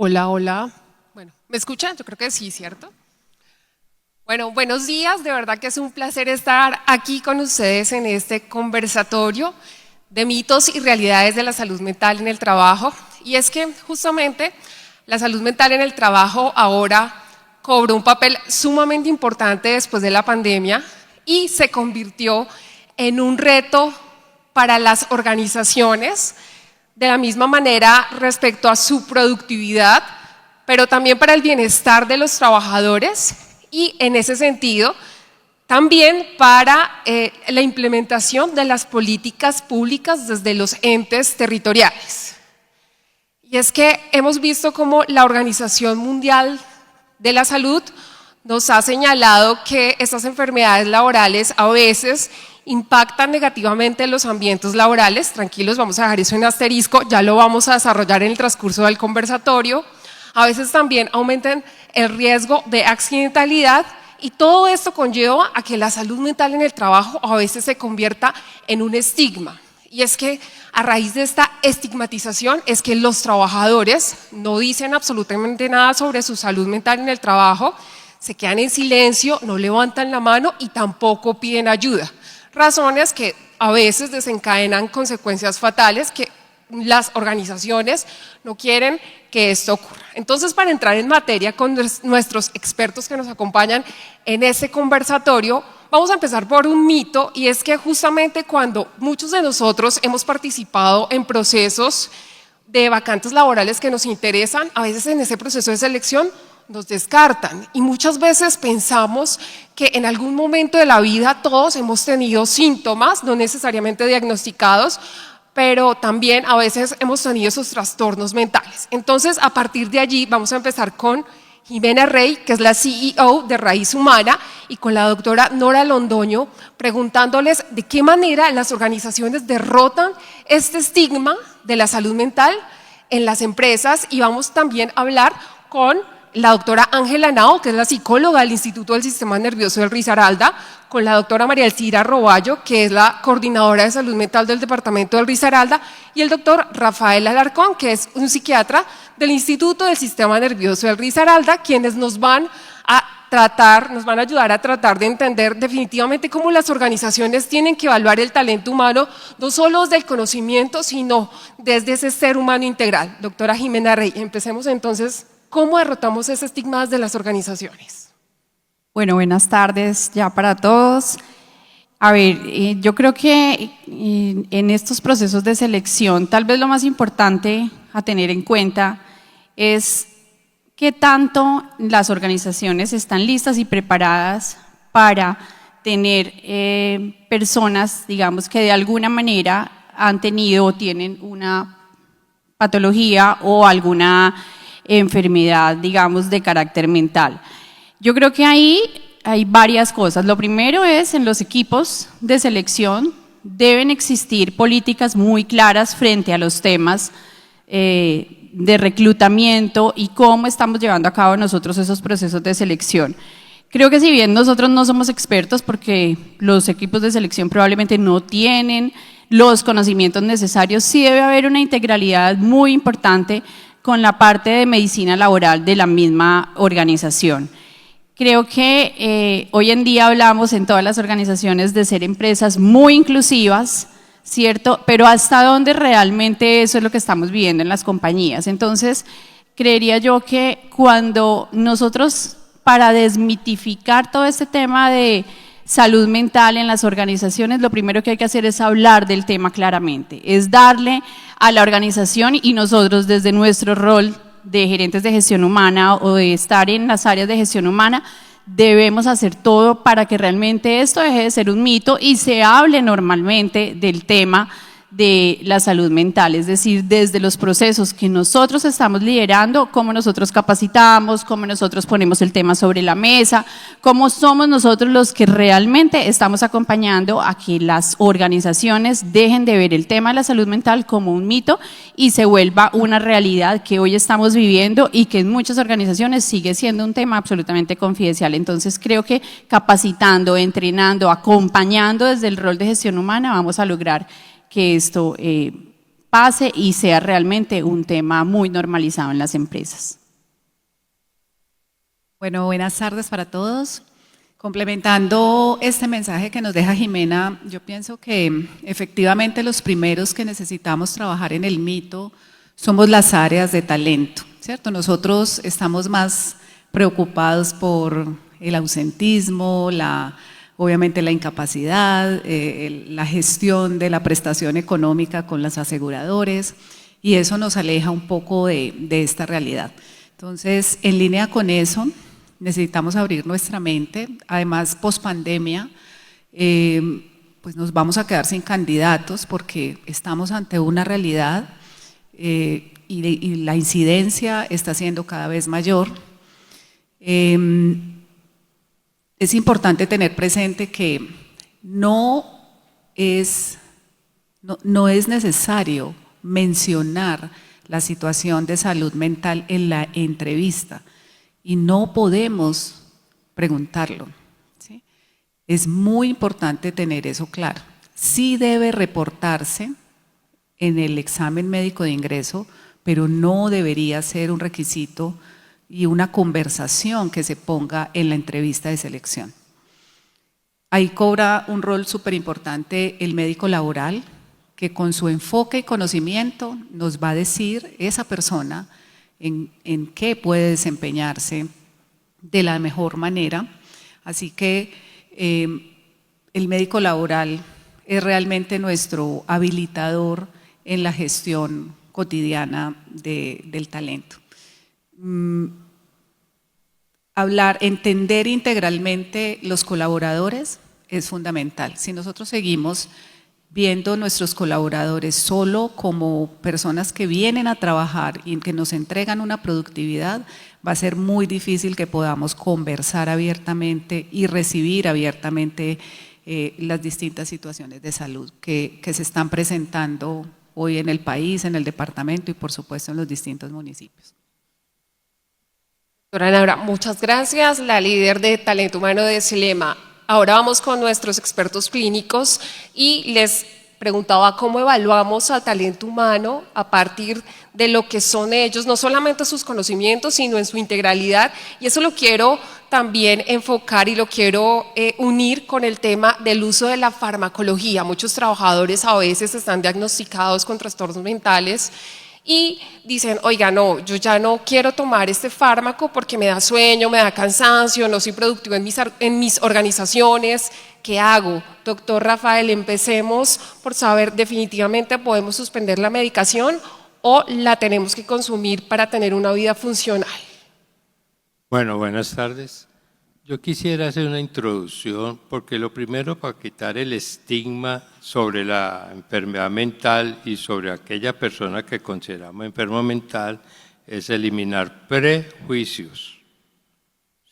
Hola, hola. Bueno, ¿me escuchan? Yo creo que sí, ¿cierto? Bueno, buenos días. De verdad que es un placer estar aquí con ustedes en este conversatorio de mitos y realidades de la salud mental en el trabajo. Y es que justamente la salud mental en el trabajo ahora cobró un papel sumamente importante después de la pandemia y se convirtió en un reto para las organizaciones, de la misma manera respecto a su productividad, pero también para el bienestar de los trabajadores y en ese sentido también para la implementación de las políticas públicas desde los entes territoriales. Y es que hemos visto cómo la Organización Mundial de la Salud nos ha señalado que estas enfermedades laborales a veces impactan negativamente en los ambientes laborales. Tranquilos, vamos a dejar eso en asterisco, ya lo vamos a desarrollar en el transcurso del conversatorio. A veces también aumentan el riesgo de accidentalidad y todo esto conlleva a que la salud mental en el trabajo a veces se convierta en un estigma. Y es que a raíz de esta estigmatización es que los trabajadores no dicen absolutamente nada sobre su salud mental en el trabajo, se quedan en silencio, no levantan la mano y tampoco piden ayuda. Razones que a veces desencadenan consecuencias fatales que las organizaciones no quieren que esto ocurra. Entonces, para entrar en materia con nuestros expertos que nos acompañan en este conversatorio, vamos a empezar por un mito, y es que justamente cuando muchos de nosotros hemos participado en procesos de vacantes laborales que nos interesan, a veces en ese proceso de selección nos descartan y muchas veces pensamos que en algún momento de la vida todos hemos tenido síntomas, no necesariamente diagnosticados, pero también a veces hemos tenido esos trastornos mentales. Entonces, a partir de allí vamos a empezar con Jimena Rey, que es la CEO de Raíz Humana, y con la doctora Nora Londoño, preguntándoles de qué manera las organizaciones derrotan este estigma de la salud mental en las empresas, y vamos también a hablar con la doctora Ángela Nao, que es la psicóloga del Instituto del Sistema Nervioso del Risaralda, con la doctora María Elcira Roballo, que es la coordinadora de salud mental del departamento del Risaralda, y el doctor Rafael Alarcón, que es un psiquiatra del Instituto del Sistema Nervioso del Risaralda, quienes nos van a ayudar a tratar de entender definitivamente cómo las organizaciones tienen que evaluar el talento humano, no solo desde el conocimiento, sino desde ese ser humano integral. Doctora Jimena Rey, empecemos entonces. ¿Cómo derrotamos ese estigma de las organizaciones? Bueno, buenas tardes ya para todos. A ver, yo creo que en estos procesos de selección, tal vez lo más importante a tener en cuenta es qué tanto las organizaciones están listas y preparadas para tener personas, digamos, que de alguna manera han tenido o tienen una patología o alguna enfermedad, digamos, de carácter mental. Yo creo que ahí hay varias cosas. Lo primero es, en los equipos de selección deben existir políticas muy claras frente a los temas de reclutamiento y cómo estamos llevando a cabo nosotros esos procesos de selección. Creo que si bien nosotros no somos expertos, porque los equipos de selección probablemente no tienen los conocimientos necesarios, sí debe haber una integralidad muy importante con la parte de medicina laboral de la misma organización. Creo que hoy en día hablamos en todas las organizaciones de ser empresas muy inclusivas, ¿cierto? Pero ¿hasta dónde realmente eso es lo que estamos viviendo en las compañías? Entonces, creería yo que cuando nosotros, para desmitificar todo este tema de salud mental en las organizaciones, lo primero que hay que hacer es hablar del tema claramente, es darle a la organización, y nosotros desde nuestro rol de gerentes de gestión humana o de estar en las áreas de gestión humana, debemos hacer todo para que realmente esto deje de ser un mito y se hable normalmente del tema de la salud mental, es decir, desde los procesos que nosotros estamos liderando, cómo nosotros capacitamos, cómo nosotros ponemos el tema sobre la mesa, cómo somos nosotros los que realmente estamos acompañando a que las organizaciones dejen de ver el tema de la salud mental como un mito y se vuelva una realidad que hoy estamos viviendo y que en muchas organizaciones sigue siendo un tema absolutamente confidencial. Entonces creo que capacitando, entrenando, acompañando desde el rol de gestión humana vamos a lograr que esto pase y sea realmente un tema muy normalizado en las empresas. Bueno, buenas tardes para todos. Complementando este mensaje que nos deja Jimena, yo pienso que efectivamente los primeros que necesitamos trabajar en el mito somos las áreas de talento, ¿cierto? Nosotros estamos más preocupados por el ausentismo, obviamente la incapacidad, la gestión de la prestación económica con los aseguradores, y eso nos aleja un poco de esta realidad. Entonces, en línea con eso, necesitamos abrir nuestra mente. Además, pospandemia, pues nos vamos a quedar sin candidatos porque estamos ante una realidad y la incidencia está siendo cada vez mayor. Es importante tener presente que no es necesario mencionar la situación de salud mental en la entrevista. Y no podemos preguntarlo, ¿sí? Es muy importante tener eso claro. Sí debe reportarse en el examen médico de ingreso, pero no debería ser un requisito y una conversación que se ponga en la entrevista de selección. Ahí cobra un rol súper importante el médico laboral, que con su enfoque y conocimiento nos va a decir esa persona en qué puede desempeñarse de la mejor manera. Así que el médico laboral es realmente nuestro habilitador en la gestión cotidiana del talento. Entender integralmente los colaboradores es fundamental. Si nosotros seguimos viendo nuestros colaboradores solo como personas que vienen a trabajar y que nos entregan una productividad, va a ser muy difícil que podamos conversar abiertamente y recibir abiertamente las distintas situaciones de salud que se están presentando hoy en el país, en el departamento y por supuesto en los distintos municipios. Doctora Laura, muchas gracias, la líder de talento humano de Celema. Ahora vamos con nuestros expertos clínicos y les preguntaba cómo evaluamos al talento humano a partir de lo que son ellos, no solamente sus conocimientos, sino en su integralidad, y eso lo quiero también enfocar y lo quiero unir con el tema del uso de la farmacología. Muchos trabajadores a veces están diagnosticados con trastornos mentales y dicen, oiga, no, yo ya no quiero tomar este fármaco porque me da sueño, me da cansancio, no soy productivo en mis organizaciones. ¿Qué hago? Doctor Rafael, empecemos por saber, definitivamente podemos suspender la medicación o la tenemos que consumir para tener una vida funcional. Bueno, buenas tardes. Yo quisiera hacer una introducción porque lo primero para quitar el estigma sobre la enfermedad mental y sobre aquella persona que consideramos enfermo mental es eliminar prejuicios.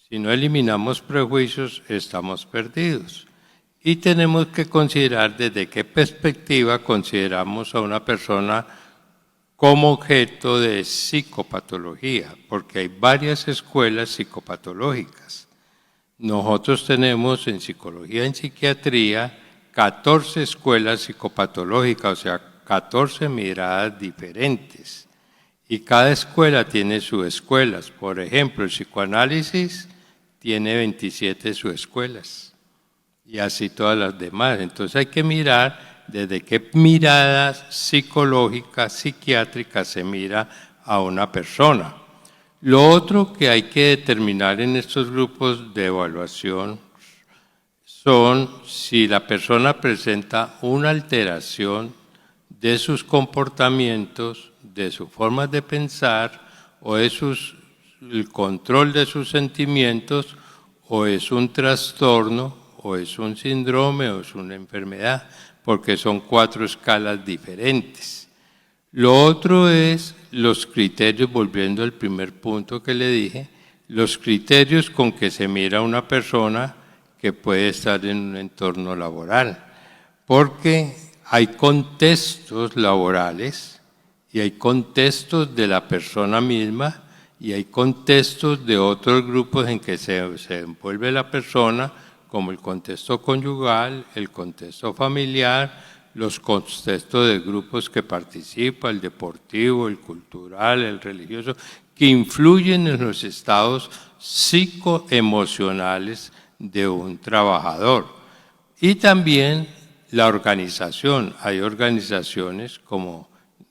Si no eliminamos prejuicios, estamos perdidos. Y tenemos que considerar desde qué perspectiva consideramos a una persona como objeto de psicopatología, porque hay varias escuelas psicopatológicas. Nosotros tenemos en psicología, en psiquiatría, 14 escuelas psicopatológicas, o sea, 14 miradas diferentes. Y cada escuela tiene sus escuelas. Por ejemplo, el psicoanálisis tiene 27 subescuelas. Y así todas las demás. Entonces hay que mirar desde qué mirada psicológica, psiquiátrica se mira a una persona. Lo otro que hay que determinar en estos grupos de evaluación son si la persona presenta una alteración de sus comportamientos, de sus formas de pensar, o es el control de sus sentimientos, o es un trastorno, o es un síndrome, o es una enfermedad, porque son 4 escalas diferentes. Lo otro es los criterios, volviendo al primer punto que le dije, los criterios con que se mira a una persona que puede estar en un entorno laboral, porque hay contextos laborales y hay contextos de la persona misma y hay contextos de otros grupos en que se envuelve la persona, como el contexto conyugal, el contexto familiar, los contextos de grupos que participan, el deportivo, el cultural, el religioso, que influyen en los estados psicoemocionales de un trabajador. Y también la organización. Hay organizaciones como,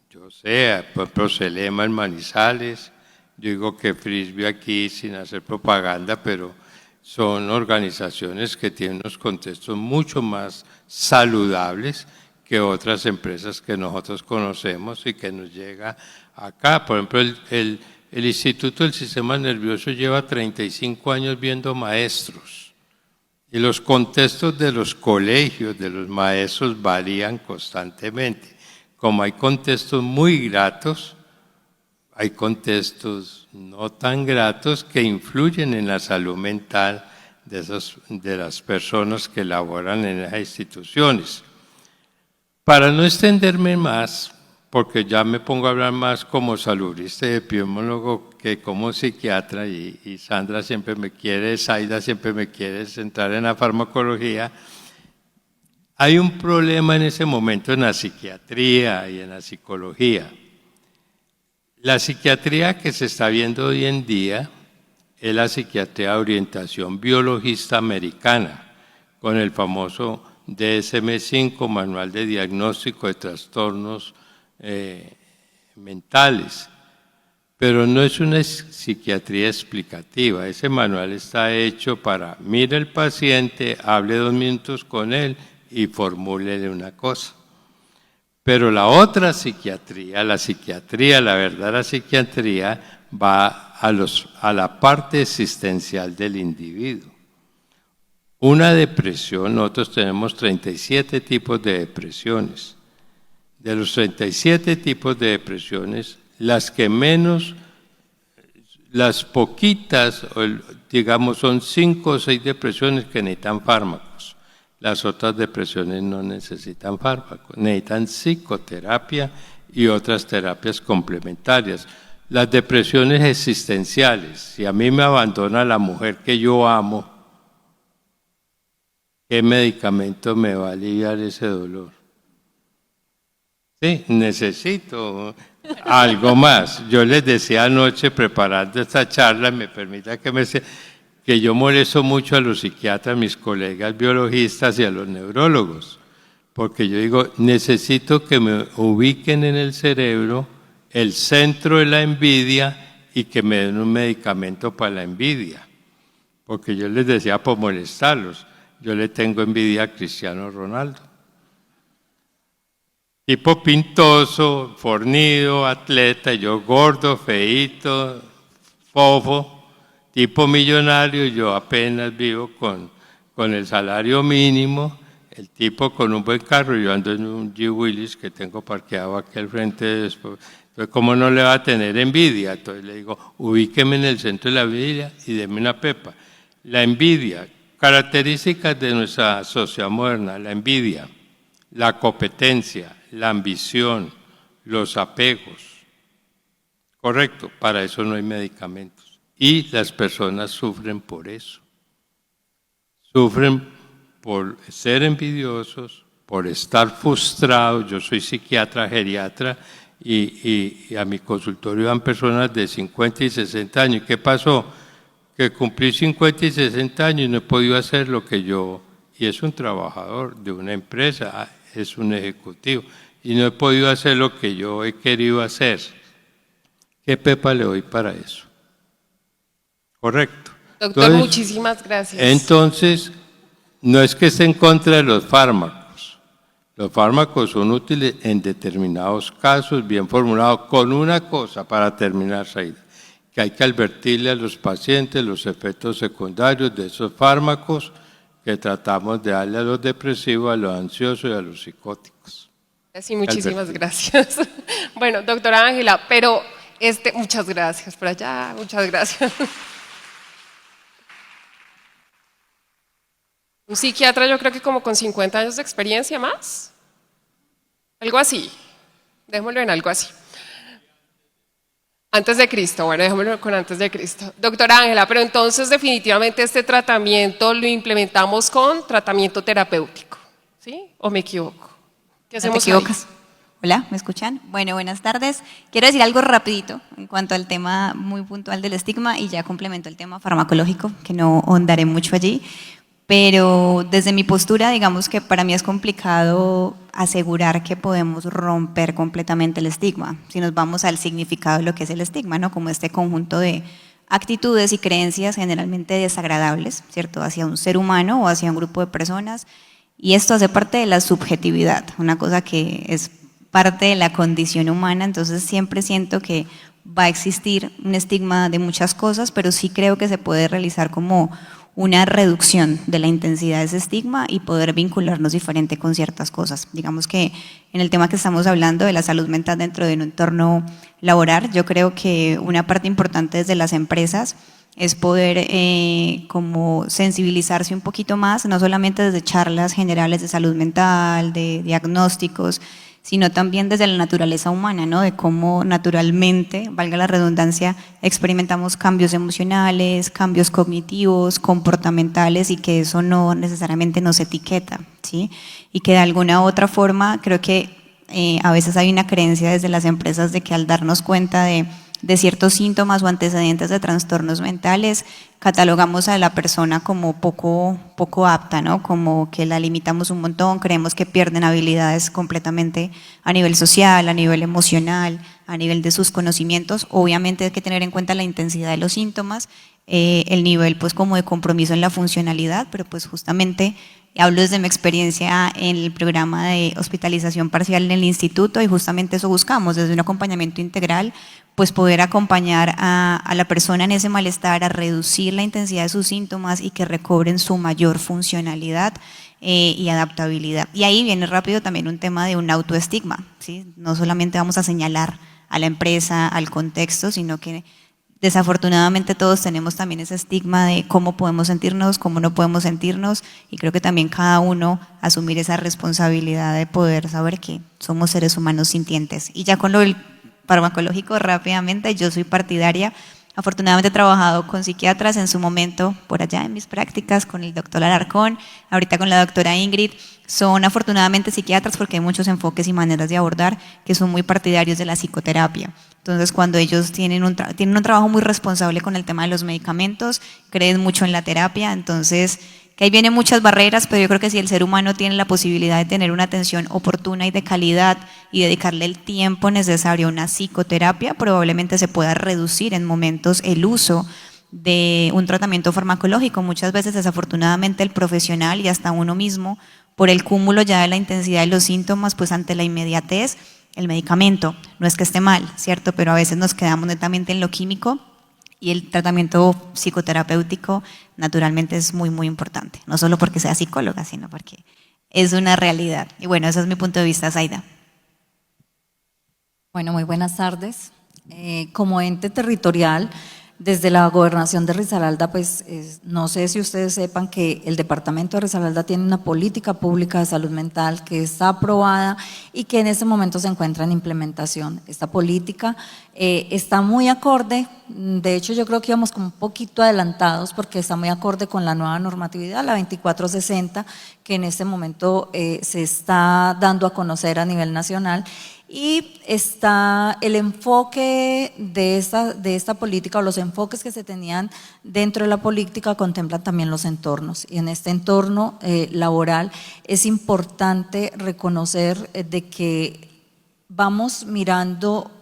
yo sé, por ejemplo, Celema en Manizales, yo digo que Frisbee aquí sin hacer propaganda, pero son organizaciones que tienen unos contextos mucho más saludables que otras empresas que nosotros conocemos y que nos llega acá. Por ejemplo, el Instituto del Sistema Nervioso lleva 35 años viendo maestros y los contextos de los colegios, de los maestros varían constantemente. Como hay contextos muy gratos, hay contextos no tan gratos que influyen en la salud mental de las personas que laboran en esas instituciones. Para no extenderme más, porque ya me pongo a hablar más como salubrista y epidemiólogo que como psiquiatra, y Sandra siempre me quiere, Zaida siempre me quiere centrar en la farmacología, hay un problema en ese momento en la psiquiatría y en la psicología. La psiquiatría que se está viendo hoy en día es la psiquiatría de orientación biologista americana, con el famoso DSM-5, Manual de Diagnóstico de Trastornos Mentales. Pero no es una psiquiatría explicativa. Ese manual está hecho para, mire el paciente, hable 2 minutos con él y formúlele una cosa. Pero la otra psiquiatría, la verdadera psiquiatría, va a la parte existencial del individuo. Una depresión, nosotros tenemos 37 tipos de depresiones. De los 37 tipos de depresiones, las que menos, las poquitas, digamos, son 5 o 6 depresiones que necesitan fármacos. Las otras depresiones no necesitan fármacos, necesitan psicoterapia y otras terapias complementarias. Las depresiones existenciales, si a mí me abandona la mujer que yo amo, ¿qué medicamento me va a aliviar ese dolor? Sí, necesito algo más. Yo les decía anoche, preparando esta charla, me permita que yo molesto mucho a los psiquiatras, a mis colegas biologistas y a los neurólogos, porque yo digo, necesito que me ubiquen en el cerebro el centro de la envidia y que me den un medicamento para la envidia, porque yo les decía por molestarlos, yo le tengo envidia a Cristiano Ronaldo. Tipo pintoso, fornido, atleta, yo gordo, feíto, fofo, tipo millonario, yo apenas vivo con el salario mínimo, el tipo con un buen carro, yo ando en un G. Willis que tengo parqueado aquí al frente, entonces ¿cómo no le va a tener envidia? Entonces le digo, ubíqueme en el centro de la envidia y deme una pepa. La envidia, características de nuestra sociedad moderna, la envidia, la competencia, la ambición, los apegos. Correcto, para eso no hay medicamentos. Y las personas sufren por eso. Sufren por ser envidiosos, por estar frustrados. Yo soy psiquiatra, geriatra, y a mi consultorio van personas de 50 y 60 años. ¿Qué pasó? Que cumplí 50 y 60 años y no he podido hacer lo que yo, y es un trabajador de una empresa, es un ejecutivo, y no he podido hacer lo que yo he querido hacer. ¿Qué pepa le doy para eso? Correcto. Doctor, entonces, muchísimas gracias. Entonces, no es que esté en contra de los fármacos. Los fármacos son útiles en determinados casos, bien formulados, con una cosa para terminar, Zaida, que hay que advertirle a los pacientes los efectos secundarios de esos fármacos que tratamos de darle a los depresivos, a los ansiosos y a los psicóticos. Sí, muchísimas gracias. Bueno, doctora Ángela, pero muchas gracias por allá, muchas gracias. Un psiquiatra, yo creo que como con 50 años de experiencia más, algo así, démoslo en algo así. Antes de Cristo, bueno, dejémoslo con antes de Cristo. Doctora Ángela, pero entonces definitivamente este tratamiento lo implementamos con tratamiento terapéutico, ¿sí? ¿O me equivoco? ¿Qué No te hacemos ahí? equivocas. Hola, ¿me escuchan? Bueno, buenas tardes. Quiero decir algo rapidito en cuanto al tema muy puntual del estigma y ya complemento el tema farmacológico, que no ahondaré mucho allí. Pero desde mi postura, digamos que para mí es complicado asegurar que podemos romper completamente el estigma, si nos vamos al significado de lo que es el estigma, ¿no? Como este conjunto de actitudes y creencias generalmente desagradables, ¿cierto? Hacia un ser humano o hacia un grupo de personas. Y esto hace parte de la subjetividad, una cosa que es parte de la condición humana, entonces siempre siento que va a existir un estigma de muchas cosas, pero sí creo que se puede realizar como una reducción de la intensidad de ese estigma y poder vincularnos diferente con ciertas cosas. Digamos que en el tema que estamos hablando de la salud mental dentro de un entorno laboral, yo creo que una parte importante desde las empresas es poder como sensibilizarse un poquito más, no solamente desde charlas generales de salud mental, de diagnósticos, sino también desde la naturaleza humana, ¿no? De cómo naturalmente, valga la redundancia, experimentamos cambios emocionales, cambios cognitivos, comportamentales y que eso no necesariamente nos etiqueta, ¿sí? Y que de alguna u otra forma creo que a veces hay una creencia desde las empresas de que al darnos cuenta de ciertos síntomas o antecedentes de trastornos mentales, catalogamos a la persona como poco apta, ¿no? Como que la limitamos un montón, creemos que pierden habilidades completamente a nivel social, a nivel emocional, a nivel de sus conocimientos. Obviamente hay que tener en cuenta la intensidad de los síntomas, el nivel pues como de compromiso en la funcionalidad, pero pues justamente hablo desde mi experiencia en el programa de hospitalización parcial en el instituto y justamente eso buscamos, desde un acompañamiento integral, pues poder acompañar a la persona en ese malestar, a reducir la intensidad de sus síntomas y que recobren su mayor funcionalidad y adaptabilidad. Y ahí viene rápido también un tema de un autoestigma, ¿sí? No solamente vamos a señalar a la empresa, al contexto, sino que desafortunadamente todos tenemos también ese estigma de cómo podemos sentirnos, cómo no podemos sentirnos y creo que también cada uno asumir esa responsabilidad de poder saber que somos seres humanos sintientes. Y ya con lo del farmacológico rápidamente, yo soy partidaria, afortunadamente he trabajado con psiquiatras en su momento, por allá en mis prácticas, con el doctor Alarcón, ahorita con la doctora Ingrid, son afortunadamente psiquiatras porque hay muchos enfoques y maneras de abordar que son muy partidarios de la psicoterapia. Entonces, cuando ellos tienen un trabajo muy responsable con el tema de los medicamentos, creen mucho en la terapia, entonces que ahí vienen muchas barreras, pero yo creo que si el ser humano tiene la posibilidad de tener una atención oportuna y de calidad y dedicarle el tiempo necesario a una psicoterapia, probablemente se pueda reducir en momentos el uso de un tratamiento farmacológico. Muchas veces, desafortunadamente, el profesional y hasta uno mismo, por el cúmulo ya de la intensidad de los síntomas, pues ante la inmediatez, el medicamento, no es que esté mal, ¿cierto? Pero a veces nos quedamos netamente en lo químico y el tratamiento psicoterapéutico naturalmente es muy, muy importante. No solo porque sea psicóloga, sino porque es una realidad. Y bueno, ese es mi punto de vista, Zaida. Bueno, muy buenas tardes. Como ente territorial, desde la gobernación de Risaralda, pues no sé si ustedes sepan que el departamento de Risaralda tiene una política pública de salud mental que está aprobada y que en este momento se encuentra en implementación. Esta política está muy acorde, de hecho yo creo que íbamos como un poquito adelantados porque está muy acorde con la nueva normatividad, la 2460, que en este momento se está dando a conocer a nivel nacional. Y está el enfoque de esta política o los enfoques que se tenían dentro de la política contemplan también los entornos. Y en este entorno laboral es importante reconocer de que vamos mirando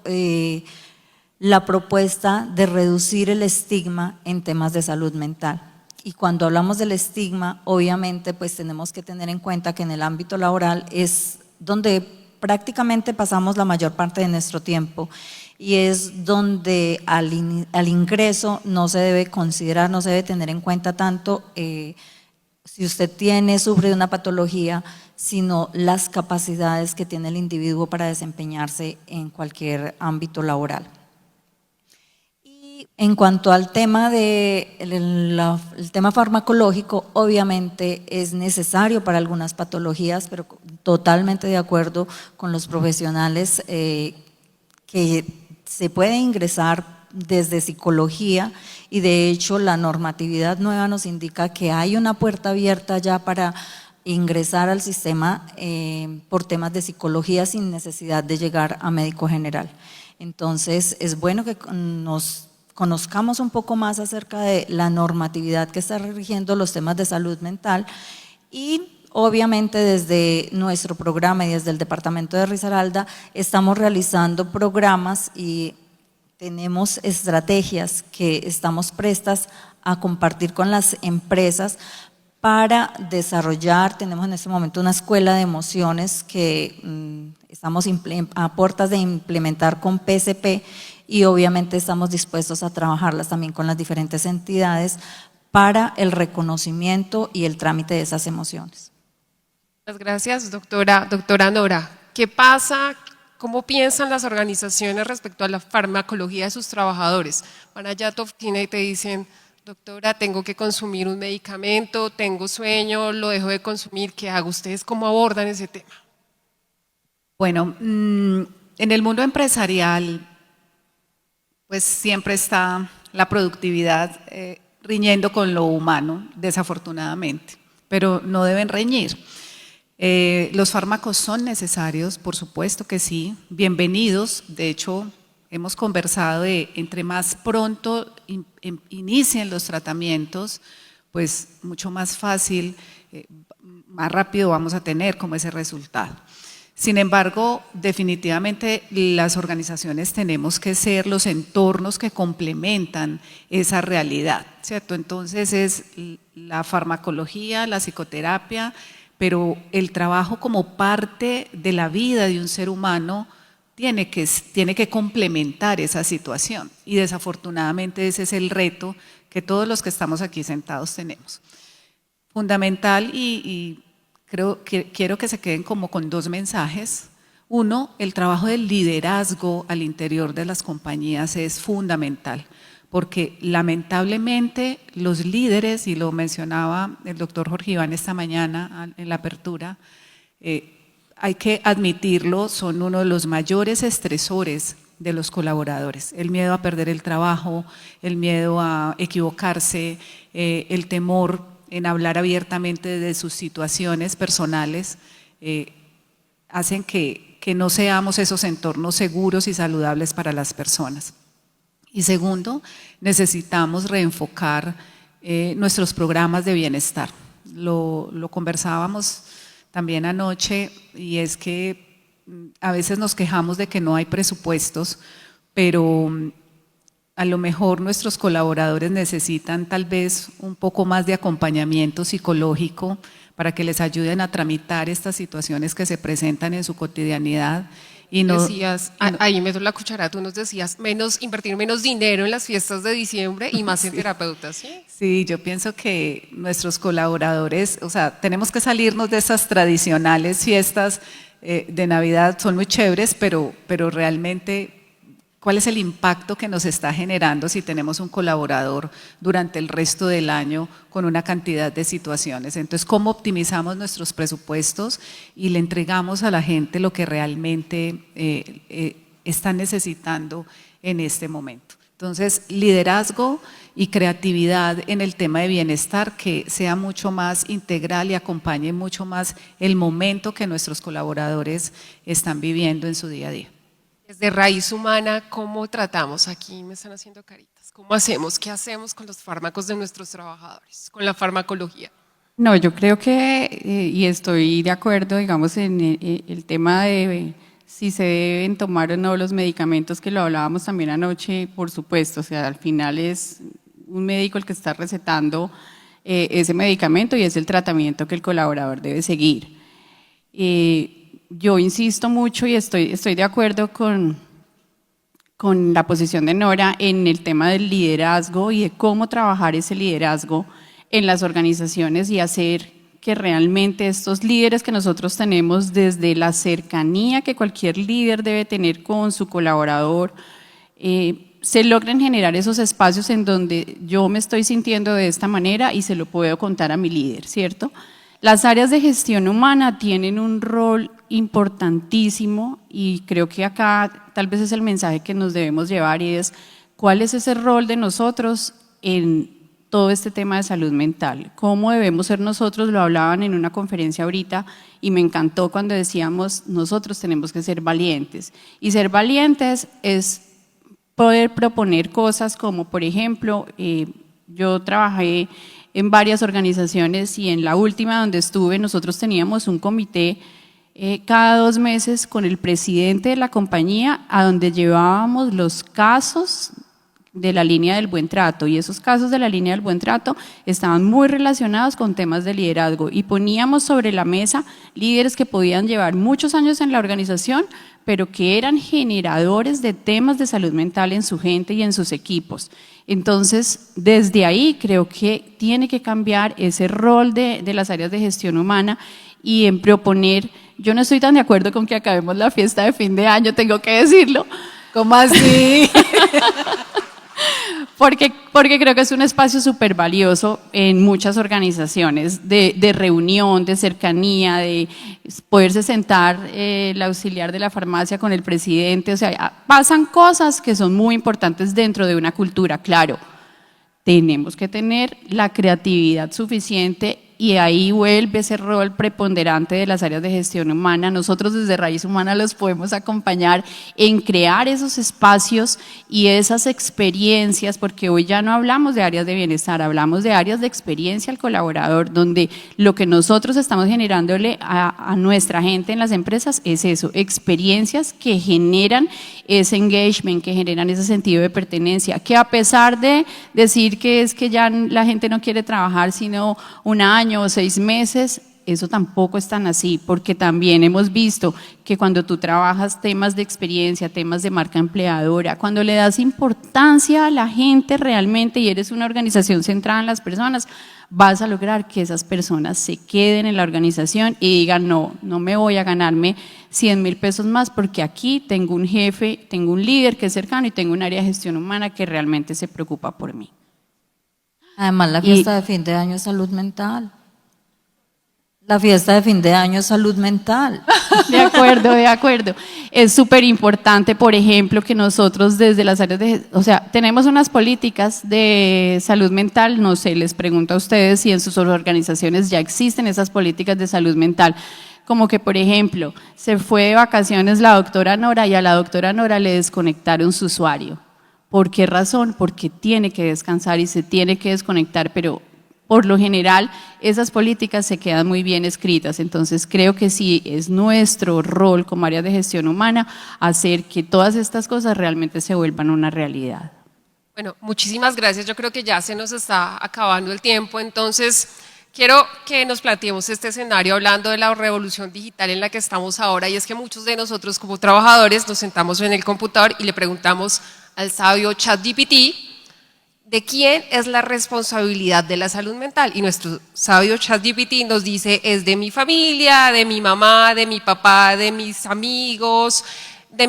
la propuesta de reducir el estigma en temas de salud mental. Y cuando hablamos del estigma, obviamente pues tenemos que tener en cuenta que en el ámbito laboral es donde prácticamente pasamos la mayor parte de nuestro tiempo y es donde al ingreso no se debe considerar, no se debe tener en cuenta tanto si usted sufre de una patología, sino las capacidades que tiene el individuo para desempeñarse en cualquier ámbito laboral. En cuanto al tema el tema farmacológico, obviamente es necesario para algunas patologías, pero totalmente de acuerdo con los profesionales que se puede ingresar desde psicología y de hecho la normatividad nueva nos indica que hay una puerta abierta ya para ingresar al sistema por temas de psicología sin necesidad de llegar a médico general. Entonces, es bueno que nos conozcamos un poco más acerca de la normatividad que está rigiendo los temas de salud mental y obviamente desde nuestro programa y desde el departamento de Risaralda estamos realizando programas y tenemos estrategias que estamos prestas a compartir con las empresas para desarrollar. Tenemos en este momento una escuela de emociones que estamos a puertas de implementar con PSP y obviamente estamos dispuestos a trabajarlas también con las diferentes entidades para el reconocimiento y el trámite de esas emociones. Muchas gracias, doctora Nora. ¿Qué pasa? ¿Cómo piensan las organizaciones respecto a la farmacología de sus trabajadores? Van allá a tu oficina y te dicen, doctora, tengo que consumir un medicamento, tengo sueño, lo dejo de consumir, ¿qué hago? ¿Ustedes cómo abordan ese tema? Bueno, en el mundo empresarial, pues siempre está la productividad riñendo con lo humano, desafortunadamente, pero no deben reñir. Los fármacos son necesarios, por supuesto que sí, bienvenidos. De hecho, hemos conversado de entre más pronto inicien los tratamientos, pues mucho más fácil, más rápido vamos a tener como ese resultado. Sin embargo, definitivamente las organizaciones tenemos que ser los entornos que complementan esa realidad, ¿cierto? Entonces es la farmacología, la psicoterapia, pero el trabajo como parte de la vida de un ser humano tiene que complementar esa situación y desafortunadamente ese es el reto que todos los que estamos aquí sentados tenemos. Fundamental y quiero que se queden como con dos mensajes. Uno, el trabajo del liderazgo al interior de las compañías es fundamental, porque lamentablemente los líderes, y lo mencionaba el doctor Jorge Iván esta mañana en la apertura, hay que admitirlo, son uno de los mayores estresores de los colaboradores. El miedo a perder el trabajo, el miedo a equivocarse, el temor en hablar abiertamente de sus situaciones personales, hacen que no seamos esos entornos seguros y saludables para las personas. Y segundo, necesitamos reenfocar nuestros programas de bienestar. Lo conversábamos también anoche y es que a veces nos quejamos de que no hay presupuestos, pero a lo mejor nuestros colaboradores necesitan tal vez un poco más de acompañamiento psicológico para que les ayuden a tramitar estas situaciones que se presentan en su cotidianidad. Y no, decías, ahí meto la cuchara, tú nos decías invertir menos dinero en las fiestas de diciembre y más en terapeutas, ¿sí? Sí, yo pienso que nuestros colaboradores, o sea, tenemos que salirnos de esas tradicionales fiestas de Navidad, son muy chéveres, pero realmente ¿cuál es el impacto que nos está generando si tenemos un colaborador durante el resto del año con una cantidad de situaciones? Entonces, ¿cómo optimizamos nuestros presupuestos y le entregamos a la gente lo que realmente están necesitando en este momento? Entonces, liderazgo y creatividad en el tema de bienestar que sea mucho más integral y acompañe mucho más el momento que nuestros colaboradores están viviendo en su día a día. Desde Raíz Humana, ¿cómo tratamos? Aquí me están haciendo caritas. ¿Cómo hacemos? ¿Qué hacemos con los fármacos de nuestros trabajadores? Con la farmacología. No, yo creo que, y estoy de acuerdo, digamos, en el tema de si se deben tomar o no los medicamentos, que lo hablábamos también anoche, por supuesto, o sea, al final es un médico el que está recetando ese medicamento y es el tratamiento que el colaborador debe seguir. Yo insisto mucho y estoy de acuerdo con la posición de Nora en el tema del liderazgo y de cómo trabajar ese liderazgo en las organizaciones y hacer que realmente estos líderes que nosotros tenemos desde la cercanía que cualquier líder debe tener con su colaborador, se logren generar esos espacios en donde yo me estoy sintiendo de esta manera y se lo puedo contar a mi líder, ¿cierto? Las áreas de gestión humana tienen un rol importantísimo y creo que acá tal vez es el mensaje que nos debemos llevar y es cuál es ese rol de nosotros en todo este tema de salud mental. ¿Cómo debemos ser nosotros? Lo hablaban en una conferencia ahorita y me encantó cuando decíamos nosotros tenemos que ser valientes. Y ser valientes es poder proponer cosas como, por ejemplo, yo trabajé en varias organizaciones y en la última donde estuve nosotros teníamos un comité cada 2 meses con el presidente de la compañía a donde llevábamos los casos de la línea del buen trato, y esos casos de la línea del buen trato estaban muy relacionados con temas de liderazgo y poníamos sobre la mesa líderes que podían llevar muchos años en la organización, pero que eran generadores de temas de salud mental en su gente y en sus equipos. Entonces, desde ahí creo que tiene que cambiar ese rol de las áreas de gestión humana y en proponer. Yo no estoy tan de acuerdo con que acabemos la fiesta de fin de año, tengo que decirlo. ¿Cómo así? Porque creo que es un espacio súper valioso en muchas organizaciones de reunión, de cercanía, de poderse sentar el auxiliar de la farmacia con el presidente. O sea, pasan cosas que son muy importantes dentro de una cultura, claro. Tenemos que tener la creatividad suficiente y ahí vuelve ese rol preponderante de las áreas de gestión humana. Nosotros desde Raíz Humana los podemos acompañar en crear esos espacios y esas experiencias, porque hoy ya no hablamos de áreas de bienestar, hablamos de áreas de experiencia al colaborador, donde lo que nosotros estamos generándole a nuestra gente en las empresas es eso, experiencias que generan ese engagement, que generan ese sentido de pertenencia, que a pesar de decir que es que ya la gente no quiere trabajar sino un año o 6 meses, eso tampoco es tan así, porque también hemos visto que cuando tú trabajas temas de experiencia, temas de marca empleadora, cuando le das importancia a la gente realmente y eres una organización centrada en las personas, vas a lograr que esas personas se queden en la organización y digan, no me voy a ganarme 100,000 pesos más porque aquí tengo un jefe, tengo un líder que es cercano y tengo un área de gestión humana que realmente se preocupa por mí. Además, la fiesta de fin de año es salud mental. La fiesta de fin de año es salud mental. De acuerdo, de acuerdo. Es súper importante, por ejemplo, que nosotros desde las áreas de, o sea, tenemos unas políticas de salud mental, no sé, les pregunto a ustedes si en sus organizaciones ya existen esas políticas de salud mental. Como que, por ejemplo, se fue de vacaciones la doctora Nora y a la doctora Nora le desconectaron su usuario. ¿Por qué razón? Porque tiene que descansar y se tiene que desconectar, pero por lo general esas políticas se quedan muy bien escritas, entonces creo que sí es nuestro rol como área de gestión humana hacer que todas estas cosas realmente se vuelvan una realidad. Bueno, muchísimas gracias. Yo creo que ya se nos está acabando el tiempo, entonces quiero que nos planteemos este escenario hablando de la revolución digital en la que estamos ahora, y es que muchos de nosotros como trabajadores nos sentamos en el computador y le preguntamos al sabio ChatGPT de quién es la responsabilidad de la salud mental, y nuestro sabio ChatGPT nos dice es de mi familia, de mi mamá, de mi papá, de mis amigos, de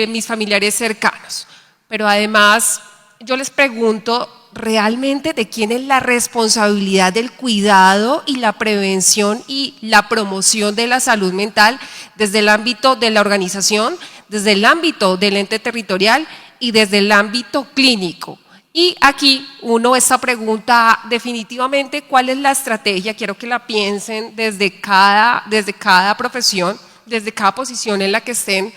mis familiares cercanos. Pero además yo les pregunto, ¿realmente de quién es la responsabilidad del cuidado y la prevención y la promoción de la salud mental desde el ámbito de la organización, desde el ámbito del ente territorial y desde el ámbito clínico? Y aquí esta pregunta definitivamente, ¿cuál es la estrategia? Quiero que la piensen desde cada profesión, desde cada posición en la que estén,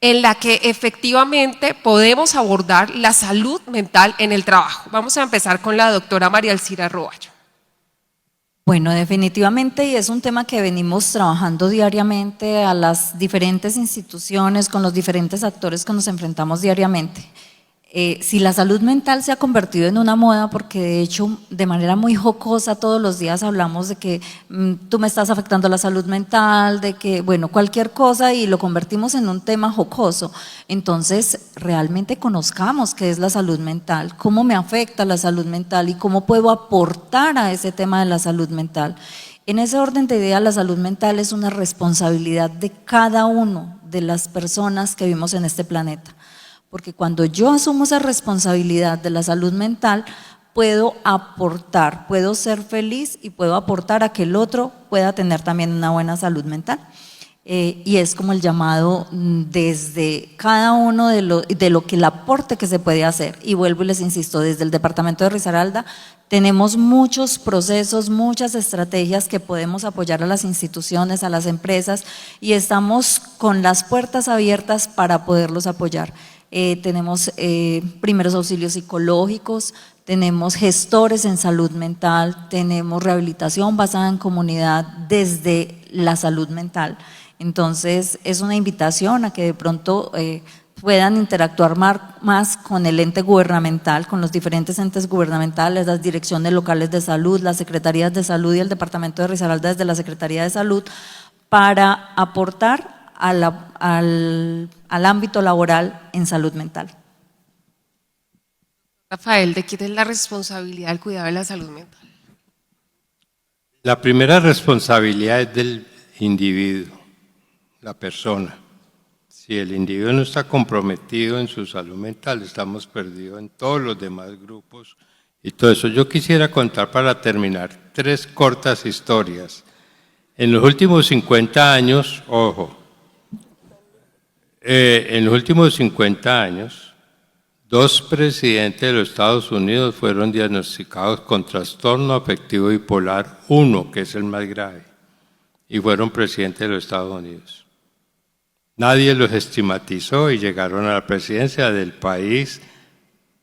en la que efectivamente podemos abordar la salud mental en el trabajo. Vamos a empezar con la doctora María Elcira Roballo. Bueno, definitivamente, y es un tema que venimos trabajando diariamente a las diferentes instituciones, con los diferentes actores que nos enfrentamos diariamente. Si la salud mental se ha convertido en una moda, porque de hecho de manera muy jocosa todos los días hablamos de que tú me estás afectando la salud mental, de que bueno, cualquier cosa, y lo convertimos en un tema jocoso. Entonces realmente conozcamos qué es la salud mental, cómo me afecta la salud mental y cómo puedo aportar a ese tema de la salud mental. En ese orden de ideas, la salud mental es una responsabilidad de cada uno de las personas que vivimos en este planeta. Porque cuando yo asumo esa responsabilidad de la salud mental, puedo aportar, puedo ser feliz y puedo aportar a que el otro pueda tener también una buena salud mental. Y es como el llamado desde cada uno de lo que el aporte que se puede hacer. Y vuelvo y les insisto, desde el departamento de Risaralda tenemos muchos procesos, muchas estrategias que podemos apoyar a las instituciones, a las empresas, y estamos con las puertas abiertas para poderlos apoyar. Tenemos primeros auxilios psicológicos, tenemos gestores en salud mental, tenemos rehabilitación basada en comunidad desde la salud mental. Entonces, es una invitación a que de pronto puedan interactuar más con el ente gubernamental, con los diferentes entes gubernamentales, las direcciones locales de salud, las secretarías de salud y el departamento de Risaralda desde la Secretaría de Salud, para aportar al ámbito laboral en salud mental. Rafael, ¿de quién es la responsabilidad del cuidado de la salud mental? La primera responsabilidad es del individuo, la persona. Si el individuo no está comprometido en su salud mental, estamos perdidos en todos los demás grupos y todo eso. Yo quisiera contar para terminar 3 cortas historias. En los últimos 50 años, ojo, en los últimos 50 años, 2 presidentes de los Estados Unidos fueron diagnosticados con trastorno afectivo bipolar 1, que es el más grave, y fueron presidentes de los Estados Unidos. Nadie los estigmatizó y llegaron a la presidencia del país,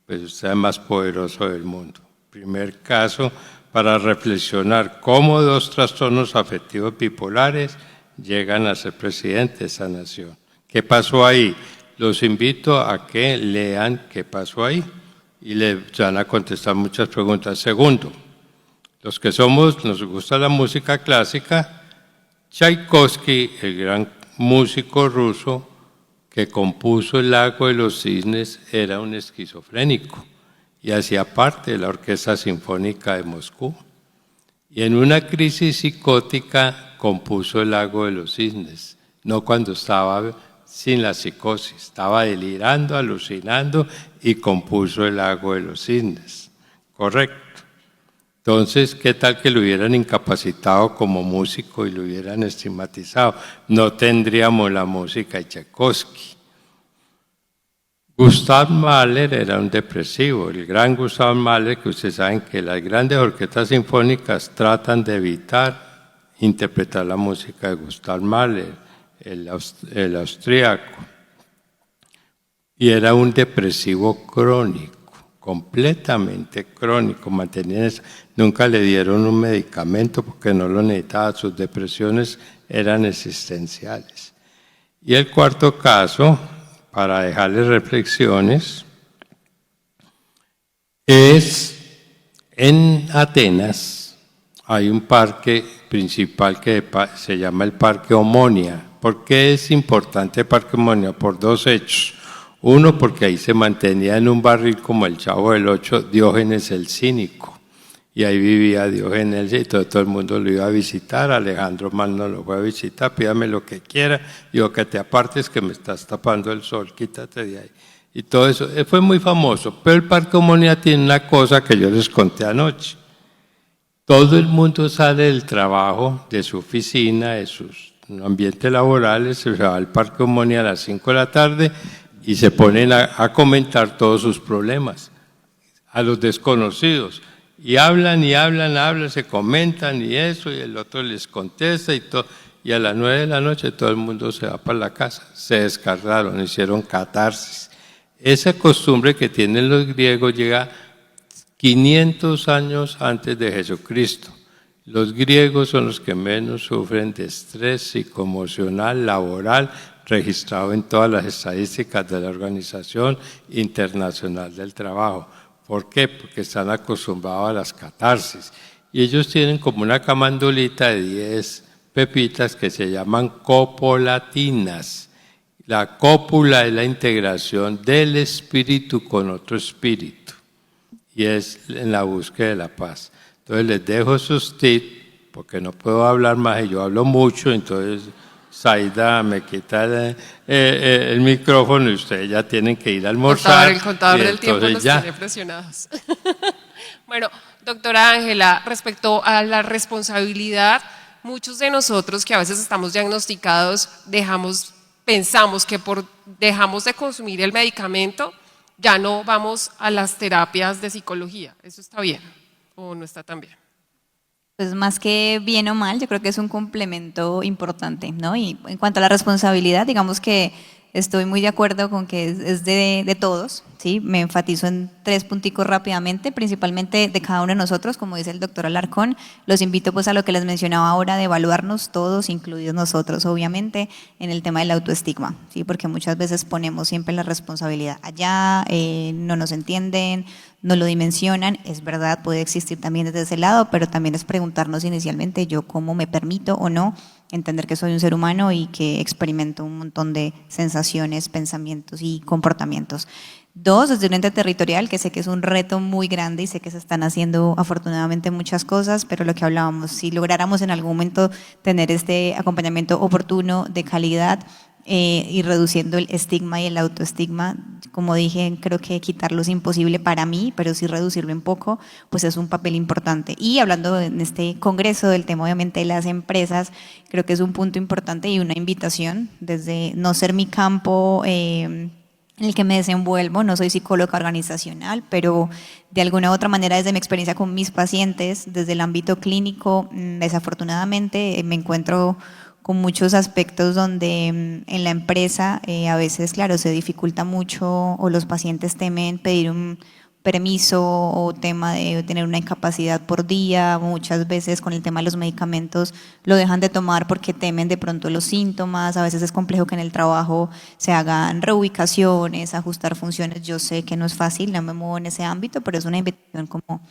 pues usted es más poderoso del mundo. Primer caso para reflexionar cómo 2 trastornos afectivos bipolares llegan a ser presidente de esa nación. ¿Qué pasó ahí? Los invito a que lean qué pasó ahí y le van a contestar muchas preguntas. Segundo, los que nos gusta la música clásica, Tchaikovsky, el gran músico ruso que compuso El Lago de los Cisnes, era un esquizofrénico y hacía parte de la Orquesta Sinfónica de Moscú. Y en una crisis psicótica compuso El Lago de los Cisnes, no cuando estaba sin la psicosis, estaba delirando, alucinando y compuso El Lago de los Cisnes. Correcto. Entonces, ¿qué tal que lo hubieran incapacitado como músico y lo hubieran estigmatizado? No tendríamos la música de Tchaikovsky. Gustav Mahler era un depresivo, el gran Gustav Mahler, que ustedes saben que las grandes orquestas sinfónicas tratan de evitar interpretar la música de Gustav Mahler, el austríaco. Y era un depresivo crónico, completamente crónico, nunca le dieron un medicamento porque no lo necesitaba, sus depresiones eran existenciales. Y el cuarto caso, para dejarles reflexiones, es en Atenas, hay un parque principal que se llama el Parque Omonia. ¿Por qué es importante el Parque Omonia? Por 2 hechos. Uno, porque ahí se mantenía en un barril como el Chavo del Ocho, Diógenes el Cínico. Y ahí vivía Diógenes y todo el mundo lo iba a visitar. Alejandro Magno lo fue a visitar, pídame lo que quiera. Digo, que te apartes que me estás tapando el sol, quítate de ahí. Y todo eso, fue muy famoso. Pero el Parque Omonia tiene una cosa que yo les conté anoche. Todo el mundo sale del trabajo, de su oficina, de sus ambientes laborales, se va al Parque Omonia a las 5 de la tarde y se ponen a comentar todos sus problemas a los desconocidos. Y hablan, se comentan y eso, y el otro les contesta y todo. Y a las 9 de la noche todo el mundo se va para la casa. Se descargaron, hicieron catarsis. Esa costumbre que tienen los griegos llega 500 años antes de Jesucristo. Los griegos son los que menos sufren de estrés psicoemocional, laboral, registrado en todas las estadísticas de la Organización Internacional del Trabajo. ¿Por qué? Porque están acostumbrados a las catarsis. Y ellos tienen como una camandulita de 10 pepitas que se llaman copolatinas. La cópula es la integración del espíritu con otro espíritu. Y es en la búsqueda de la paz. Entonces les dejo sus tips, porque no puedo hablar más y yo hablo mucho, entonces Zaida me quita el micrófono y ustedes ya tienen que ir a almorzar. El contador del tiempo nos tiene presionados. Bueno, doctora Ángela, respecto a la responsabilidad, muchos de nosotros que a veces estamos diagnosticados pensamos que dejamos de consumir el medicamento, ya no vamos a las terapias de psicología. ¿Eso está bien? o no está tan bien? Pues más que bien o mal, yo creo que es un complemento importante, ¿no? Y en cuanto a la responsabilidad, digamos que estoy muy de acuerdo con que es de todos, ¿sí? Me enfatizo en 3 punticos rápidamente, principalmente de cada uno de nosotros, como dice el doctor Alarcón. Los invito pues a lo que les mencionaba ahora, de evaluarnos todos, incluidos nosotros, obviamente, en el tema del autoestigma, ¿sí? Porque muchas veces ponemos siempre la responsabilidad allá, no nos entienden, no lo dimensionan, es verdad, puede existir también desde ese lado, pero también es preguntarnos inicialmente yo cómo me permito o no entender que soy un ser humano y que experimento un montón de sensaciones, pensamientos y comportamientos. 2, desde un ente territorial, que sé que es un reto muy grande y sé que se están haciendo afortunadamente muchas cosas, pero lo que hablábamos, si lográramos en algún momento tener este acompañamiento oportuno, de calidad, y reduciendo el estigma y el autoestigma, como dije, creo que quitarlo es imposible para mí, pero sí reducirlo un poco, pues es un papel importante. Y hablando en este congreso del tema obviamente de las empresas, creo que es un punto importante y una invitación desde no ser mi campo en el que me desenvuelvo, no soy psicóloga organizacional, pero de alguna u otra manera desde mi experiencia con mis pacientes, desde el ámbito clínico, desafortunadamente me encuentro con muchos aspectos donde en la empresa a veces, claro, se dificulta mucho o los pacientes temen pedir un permiso o tema de tener una incapacidad por día, muchas veces con el tema de los medicamentos lo dejan de tomar porque temen de pronto los síntomas, a veces es complejo que en el trabajo se hagan reubicaciones, ajustar funciones, yo sé que no es fácil, no me muevo en ese ámbito, pero es una invitación como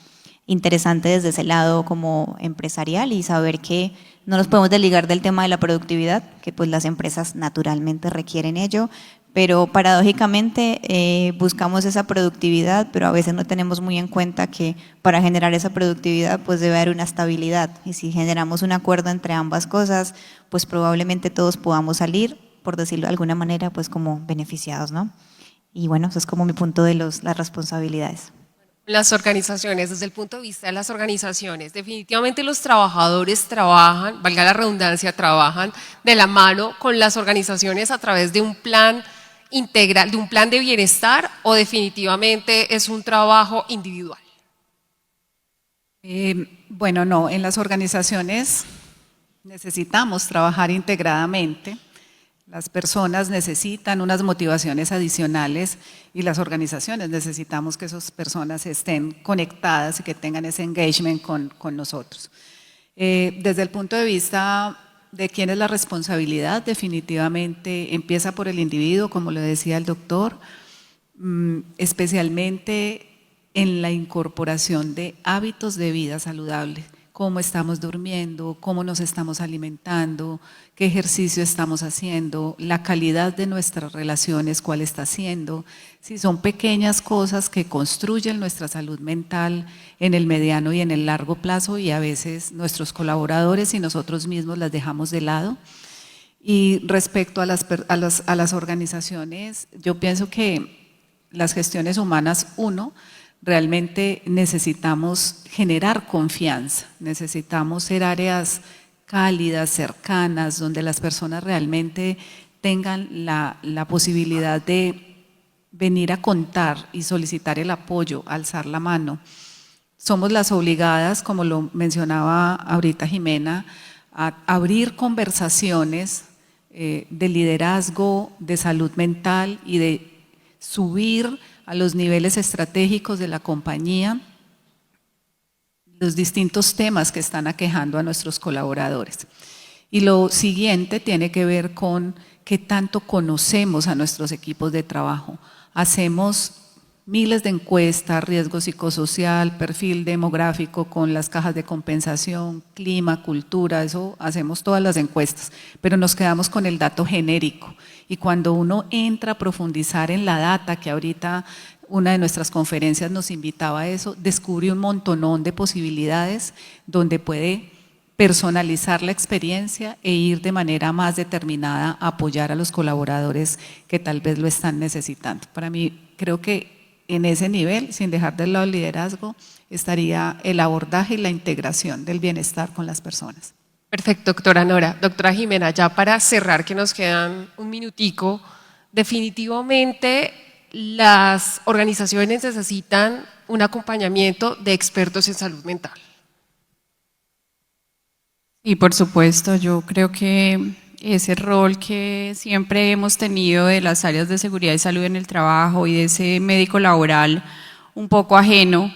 interesante desde ese lado como empresarial y saber que no nos podemos desligar del tema de la productividad, que pues las empresas naturalmente requieren ello, pero paradójicamente buscamos esa productividad, pero a veces no tenemos muy en cuenta que para generar esa productividad pues debe haber una estabilidad y si generamos un acuerdo entre ambas cosas, pues probablemente todos podamos salir, por decirlo de alguna manera, pues como beneficiados, ¿no? Y bueno, eso es como mi punto de las responsabilidades. Las organizaciones, desde el punto de vista de las organizaciones, definitivamente los trabajadores trabajan, valga la redundancia, trabajan de la mano con las organizaciones a través de un plan integral, de un plan de bienestar, o definitivamente es un trabajo individual. Bueno, no, en las organizaciones necesitamos trabajar integradamente. Las personas necesitan unas motivaciones adicionales y las organizaciones necesitamos que esas personas estén conectadas y que tengan ese engagement con nosotros. Desde el punto de vista de quién es la responsabilidad, definitivamente empieza por el individuo, como lo decía el doctor, especialmente en la incorporación de hábitos de vida saludables. Cómo estamos durmiendo, cómo nos estamos alimentando, qué ejercicio estamos haciendo, la calidad de nuestras relaciones, cuál está siendo. Si son pequeñas cosas que construyen nuestra salud mental en el mediano y en el largo plazo y a veces nuestros colaboradores y nosotros mismos las dejamos de lado. Y respecto a las organizaciones, yo pienso que las gestiones humanas, realmente necesitamos generar confianza, necesitamos ser áreas cálidas, cercanas, donde las personas realmente tengan la posibilidad de venir a contar y solicitar el apoyo, alzar la mano. Somos las obligadas, como lo mencionaba ahorita Jimena, a abrir conversaciones de liderazgo, de salud mental y de subir a los niveles estratégicos de la compañía los distintos temas que están aquejando a nuestros colaboradores. Y lo siguiente tiene que ver con qué tanto conocemos a nuestros equipos de trabajo. Hacemos miles de encuestas, riesgo psicosocial, perfil demográfico con las cajas de compensación, clima, cultura, eso hacemos todas las encuestas, pero nos quedamos con el dato genérico. Y cuando uno entra a profundizar en la data, que ahorita una de nuestras conferencias nos invitaba a eso, descubre un montonón de posibilidades donde puede personalizar la experiencia e ir de manera más determinada a apoyar a los colaboradores que tal vez lo están necesitando. Para mí, creo que en ese nivel, sin dejar de lado el liderazgo, estaría el abordaje y la integración del bienestar con las personas. Perfecto, doctora Nora. Doctora Jimena, ya para cerrar, que nos quedan un minutico, definitivamente las organizaciones necesitan un acompañamiento de expertos en salud mental. Y por supuesto, yo creo que ese rol que siempre hemos tenido de las áreas de seguridad y salud en el trabajo y de ese médico laboral un poco ajeno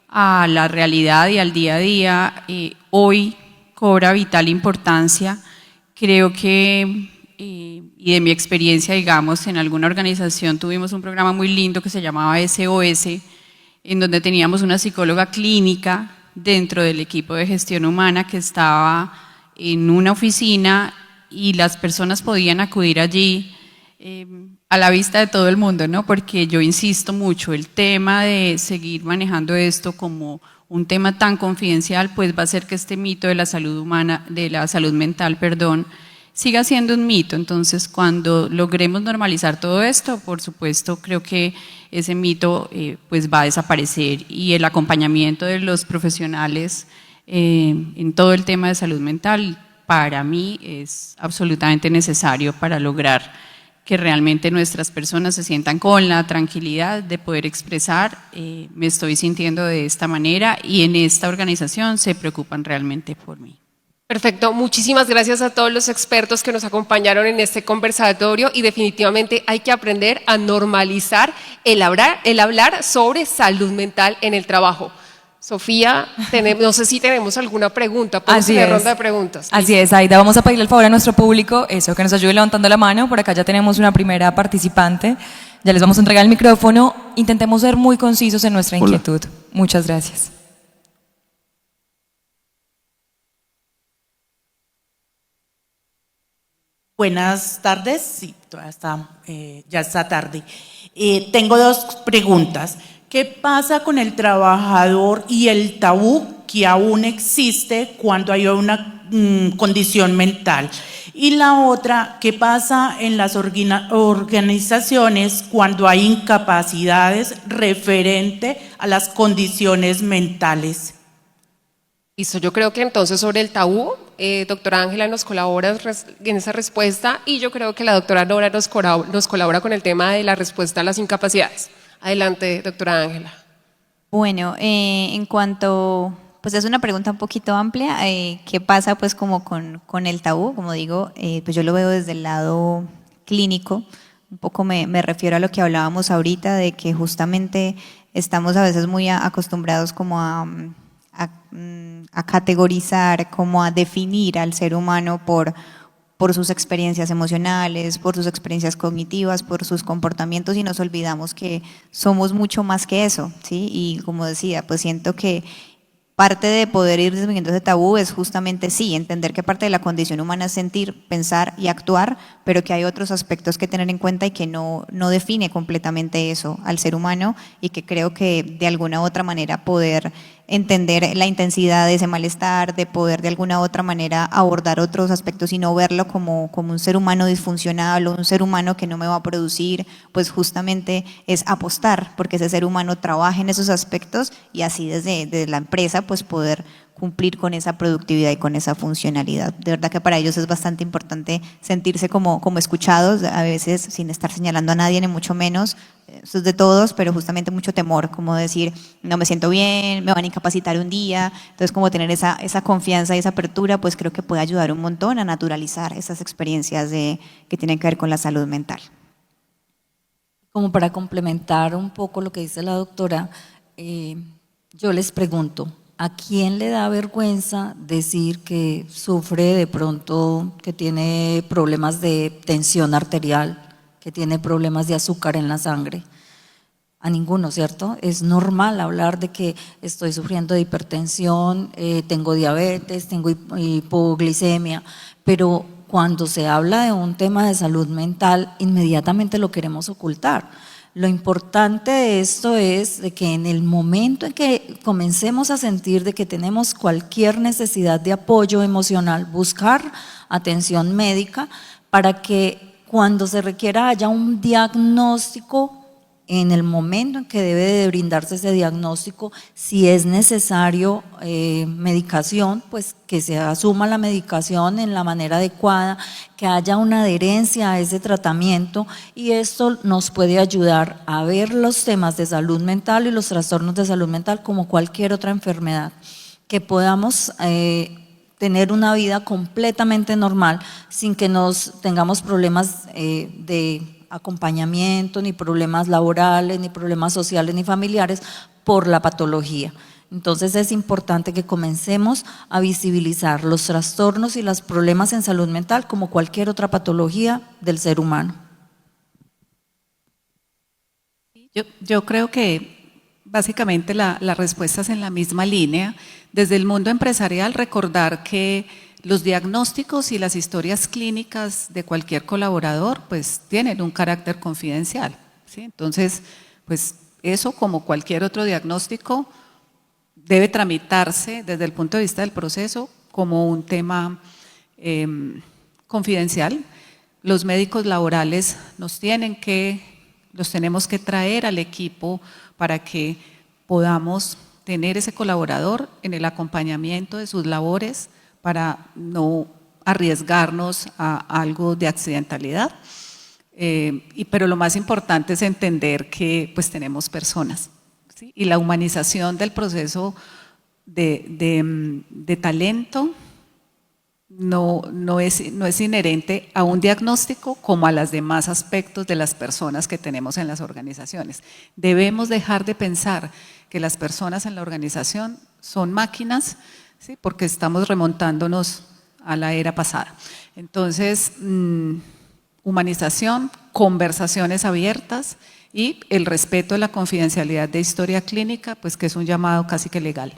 a la realidad y al día a día, hoy cobra vital importancia. Creo que, y de mi experiencia, digamos, en alguna organización tuvimos un programa muy lindo que se llamaba SOS, en donde teníamos una psicóloga clínica dentro del equipo de gestión humana que estaba en una oficina y las personas podían acudir allí a la vista de todo el mundo, ¿no? Porque yo insisto mucho, el tema de seguir manejando esto como un tema tan confidencial, pues va a hacer que este mito de la salud humana, de la salud mental, perdón, siga siendo un mito. Entonces, cuando logremos normalizar todo esto, por supuesto, creo que ese mito pues va a desaparecer y el acompañamiento de los profesionales en todo el tema de salud mental, para mí es absolutamente necesario para lograr que realmente nuestras personas se sientan con la tranquilidad de poder expresar, me estoy sintiendo de esta manera y en esta organización se preocupan realmente por mí. Perfecto, muchísimas gracias a todos los expertos que nos acompañaron en este conversatorio y definitivamente hay que aprender a normalizar el hablar sobre salud mental en el trabajo. Sofía, no sé si tenemos alguna pregunta, podemos tener ronda de preguntas. Así es, Aida, vamos a pedirle el favor a nuestro público, eso, que nos ayude levantando la mano, por acá ya tenemos una primera participante, ya les vamos a entregar el micrófono, intentemos ser muy concisos en nuestra inquietud. Muchas gracias. Buenas tardes, sí, ya está tarde. Tengo dos preguntas. ¿Qué pasa con el trabajador y el tabú que aún existe cuando hay una condición mental? Y la otra, ¿qué pasa en las organizaciones cuando hay incapacidades referente a las condiciones mentales? Listo, yo creo que entonces sobre el tabú, doctora Ángela nos colabora en esa respuesta y yo creo que la doctora Nora nos colabora con el tema de la respuesta a las incapacidades. Adelante, doctora Ángela. Bueno, en cuanto, pues es una pregunta un poquito amplia, ¿qué pasa pues como con el tabú? Como digo, pues yo lo veo desde el lado clínico, un poco me refiero a lo que hablábamos ahorita, de que justamente estamos a veces muy acostumbrados como a categorizar, como a definir al ser humano por sus experiencias emocionales, por sus experiencias cognitivas, por sus comportamientos y nos olvidamos que somos mucho más que eso, ¿sí? Y como decía, pues siento que parte de poder ir disminuyendo ese tabú es justamente sí, entender que parte de la condición humana es sentir, pensar y actuar, pero que hay otros aspectos que tener en cuenta y que no define completamente eso al ser humano y que creo que de alguna u otra manera poder entender la intensidad de ese malestar, de poder de alguna u otra manera abordar otros aspectos y no verlo como un ser humano disfuncional o un ser humano que no me va a producir, pues justamente es apostar porque ese ser humano trabaje en esos aspectos y así desde la empresa pues poder cumplir con esa productividad y con esa funcionalidad. De verdad que para ellos es bastante importante sentirse como escuchados, a veces sin estar señalando a nadie, ni mucho menos, eso es de todos, pero justamente mucho temor, como decir, no me siento bien, me van a incapacitar un día, entonces como tener esa confianza y esa apertura, pues creo que puede ayudar un montón a naturalizar esas experiencias que tienen que ver con la salud mental. Como para complementar un poco lo que dice la doctora, yo les pregunto, ¿a quién le da vergüenza decir que sufre de pronto, que tiene problemas de tensión arterial, que tiene problemas de azúcar en la sangre? A ninguno, ¿cierto? Es normal hablar de que estoy sufriendo de hipertensión, tengo diabetes, tengo hipoglicemia, pero cuando se habla de un tema de salud mental, inmediatamente lo queremos ocultar. Lo importante de esto es de que en el momento en que comencemos a sentir de que tenemos cualquier necesidad de apoyo emocional, buscar atención médica para que cuando se requiera haya un diagnóstico en el momento en que debe de brindarse ese diagnóstico, si es necesario medicación, pues que se asuma la medicación en la manera adecuada, que haya una adherencia a ese tratamiento, y esto nos puede ayudar a ver los temas de salud mental y los trastornos de salud mental como cualquier otra enfermedad, que podamos tener una vida completamente normal sin que tengamos problemas de acompañamiento, ni problemas laborales, ni problemas sociales, ni familiares por la patología. Entonces es importante que comencemos a visibilizar los trastornos y los problemas en salud mental como cualquier otra patología del ser humano. Yo creo que básicamente la respuesta es en la misma línea. Desde el mundo empresarial, recordar que los diagnósticos y las historias clínicas de cualquier colaborador pues tienen un carácter confidencial, ¿sí? Entonces, pues eso, como cualquier otro diagnóstico, debe tramitarse desde el punto de vista del proceso como un tema confidencial. Los médicos laborales los tenemos que traer al equipo para que podamos tener ese colaborador en el acompañamiento de sus labores, para no arriesgarnos a algo de accidentalidad. Pero lo más importante es entender que pues tenemos personas, ¿sí? Y la humanización del proceso de talento no es inherente a un diagnóstico como a los demás aspectos de las personas que tenemos en las organizaciones. Debemos dejar de pensar que las personas en la organización son máquinas, ¿sí? Porque estamos remontándonos a la era pasada. Entonces, humanización, conversaciones abiertas y el respeto de la confidencialidad de historia clínica, pues que es un llamado casi que legal.